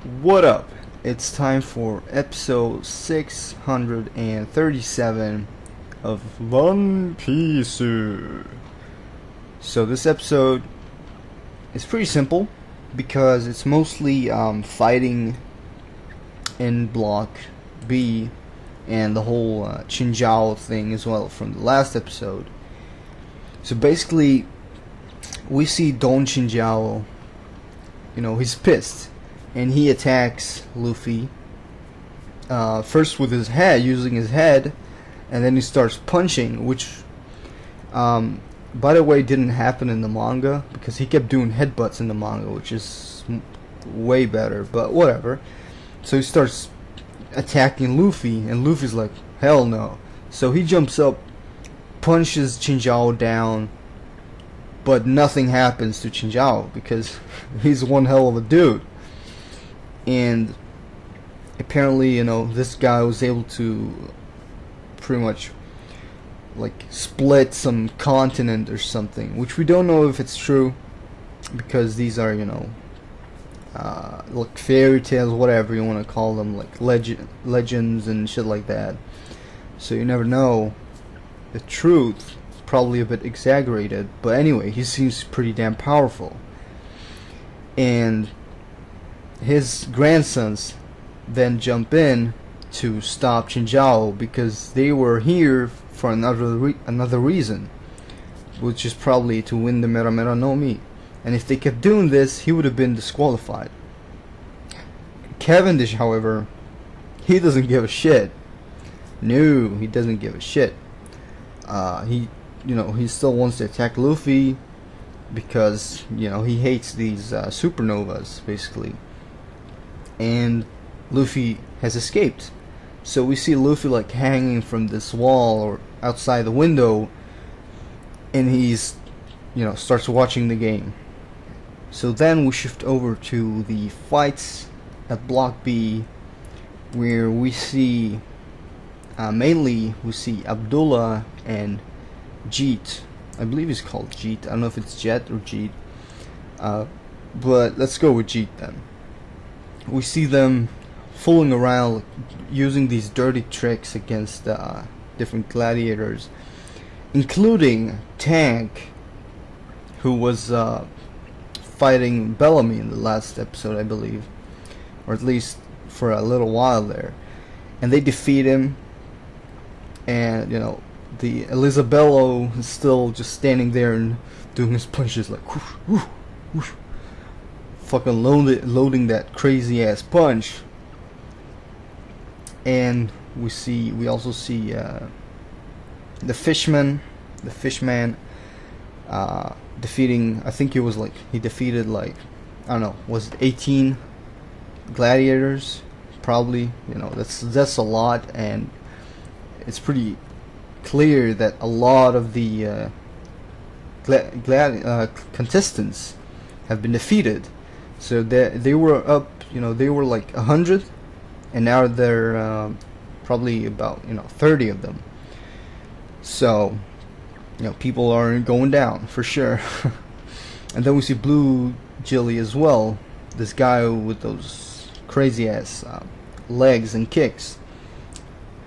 What up? It's time for episode 637 of One Piece. So this episode is pretty simple because it's mostly fighting in Block B and the whole Chinjao thing as well from the last episode. So basically, we see Don Chinjao, he's pissed. And he attacks Luffy first with his head, using his head, and then he starts punching, which, by the way, didn't happen in the manga because he kept doing headbutts in the manga, which is way better, but whatever. So he starts attacking Luffy, and Luffy's like, hell no. So he jumps up, punches Chinjao down, but nothing happens to Chinjao because he's one hell of a dude. And apparently, this guy was able to pretty much like split some continent or something, which we don't know if it's true because these are, like fairy tales, whatever you want to call them, like legends and shit like that. So you never know. The truth is probably a bit exaggerated, but anyway, he seems pretty damn powerful. And his grandsons then jump in to stop Chinjao because they were here for another reason, which is probably to win the Mera Mera no Mi. And if they kept doing this, he would have been disqualified. Cavendish, however, he doesn't give a shit. No, he doesn't give a shit. He still wants to attack Luffy because he hates these supernovas basically. And Luffy has escaped. So we see Luffy like hanging from this wall or outside the window, and he's starts watching the game. So then we shift over to the fights at Block B, where we see mainly Abdullah and Jeet. I believe he's called Jeet. I don't know if it's Jet or Jeet, but let's go with Jeet then. We see them fooling around using these dirty tricks against different gladiators, including Tank, who was fighting Bellamy in the last episode, I believe, or at least for a little while there. And they defeat him, and the Elisabello is still just standing there and doing his punches like whoosh, whoosh, whoosh. Fucking loading that crazy ass punch. And we also see the fishman defeating, I think he defeated I don't know, was it 18 gladiators? Probably. That's a lot, and it's pretty clear that a lot of the contestants have been defeated. So they were up, they were like 100, and now they're probably about 30 of them. So people are going down for sure. And then we see Blue Jilly as well, this guy with those crazy ass legs and kicks,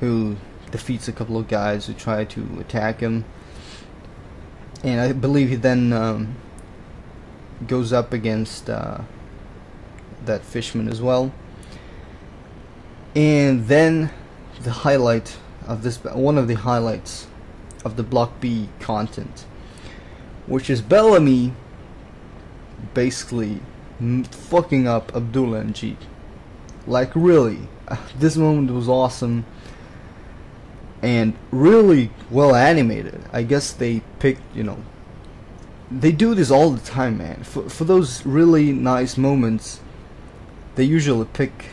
who defeats a couple of guys who try to attack him. And I believe he then goes up against that fishman as well. And then the highlight of this, one of the highlights of the Block B content, which is Bellamy basically fucking up Abdullah and Jeet. Like really, this moment was awesome and really well animated. I guess they picked, they do this all the time, man. For those really nice moments, they usually pick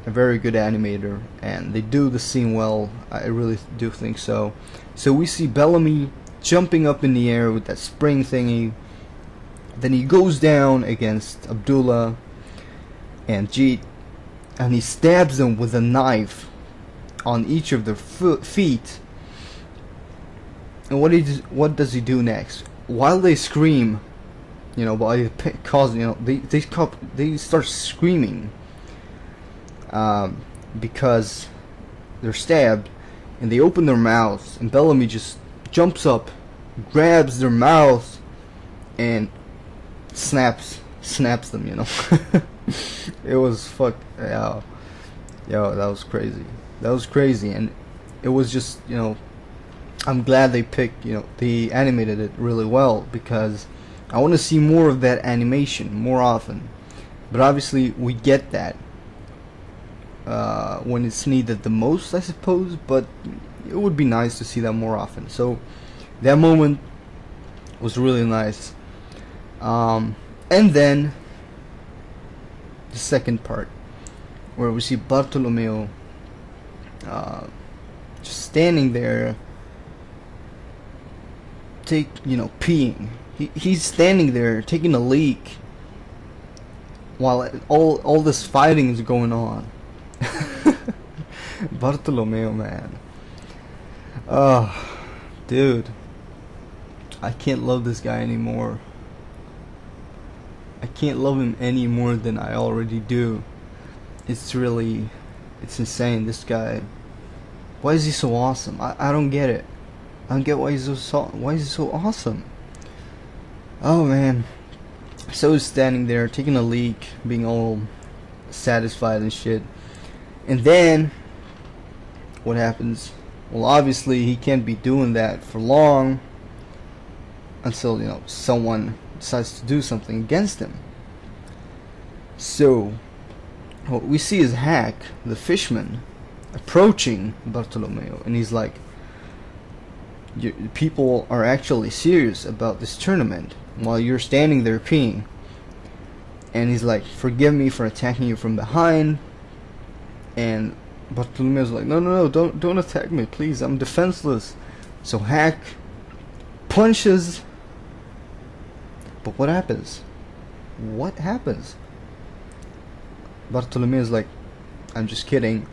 a very good animator, and they do the scene well. I really do think so. So we see Bellamy jumping up in the air with that spring thingy. Then he goes down against Abdullah and Jeet, and he stabs them with a knife on each of their feet. And what does he do next? While they scream, by cause they start screaming. because they're stabbed, and they open their mouths, and Bellamy just jumps up, grabs their mouths, and snaps them, you know. It was yo, that was crazy. That was crazy, and it was just, you know, I'm glad they picked, you know, they animated it really well, because I want to see more of that animation more often. But obviously we get that when it's needed the most, I suppose, but it would be nice to see that more often. So that moment was really nice. And then the second part, where we see Bartolomeo just standing there, peeing. He's standing there taking a leak while all this fighting is going on. Bartolomeo, man. Dude, I can't love this guy anymore. I can't love him any more than I already do. It's insane, this guy. Why is he so awesome? I don't get it. I don't get why he's so awesome. Oh man. So he's standing there taking a leak, being all satisfied and shit. And then what happens? Well, obviously he can't be doing that for long until, you know, someone decides to do something against him. So what we see is Hack, the fishman, approaching Bartolomeo, and he's like, people are actually serious about this tournament while you're standing there peeing. And he's like, forgive me for attacking you from behind. And Bartolomeo's like, no, don't attack me, please, I'm defenseless. So Hack punches. But what happens? What happens? Bartolomeo's like, I'm just kidding.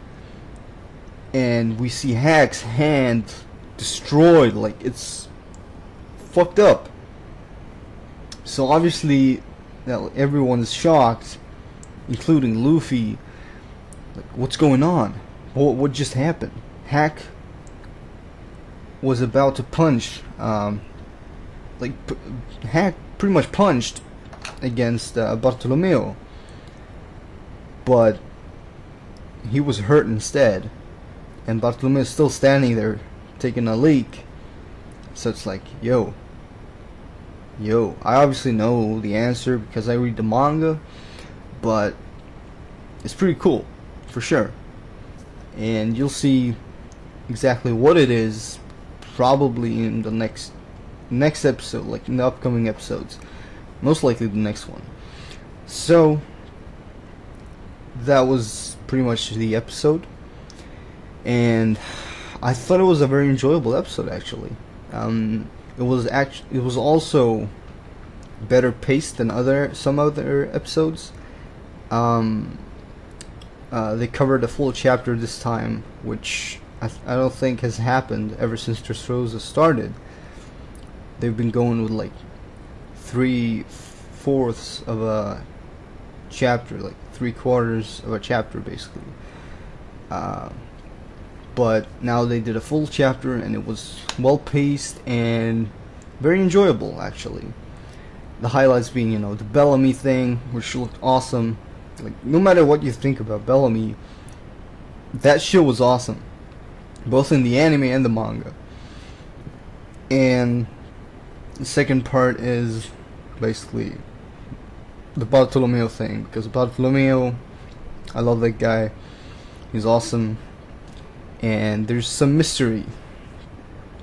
And we see Hack's hand destroyed, like it's fucked up. So obviously everyone is shocked, including Luffy. Like, what's going on? What just happened? Hack was about to punch, Hack pretty much punched against Bartolomeo, but he was hurt instead, and Bartolomeo is still standing there taking a leak. So it's like, yo, I obviously know the answer because I read the manga, but it's pretty cool for sure, and you'll see exactly what it is probably in the next episode, like in the upcoming episodes, most likely the next one. So that was pretty much the episode, and I thought it was a very enjoyable episode actually. It was also better paced than some other episodes. They covered a full chapter this time, which I don't think has happened ever since Dressrosa started. They've been going with like 3/4 of a chapter, like 3/4 of a chapter basically. But now they did a full chapter, and it was well paced and very enjoyable actually. The highlights being, you know, the Bellamy thing, which looked awesome. Like, no matter what you think about Bellamy, that shit was awesome, both in the anime and the manga. And the second part is basically the Bartolomeo thing, because Bartolomeo, I love that guy, he's awesome, and there's some mystery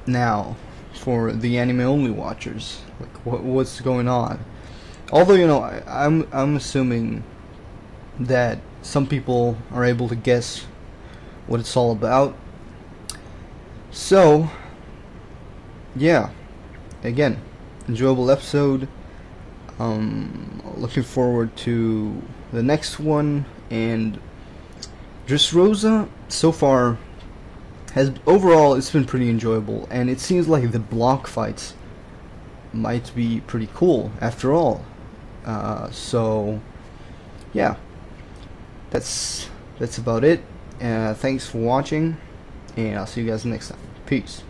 now for the anime only watchers, like what's going on. Although, you know, I'm assuming that some people are able to guess what it's all about. So yeah, again, enjoyable episode. Looking forward to the next one. And Dressrosa so far overall it's been pretty enjoyable, and it seems like the block fights might be pretty cool after all. So yeah, that's that's about it. Thanks for watching, and I'll see you guys next time. Peace.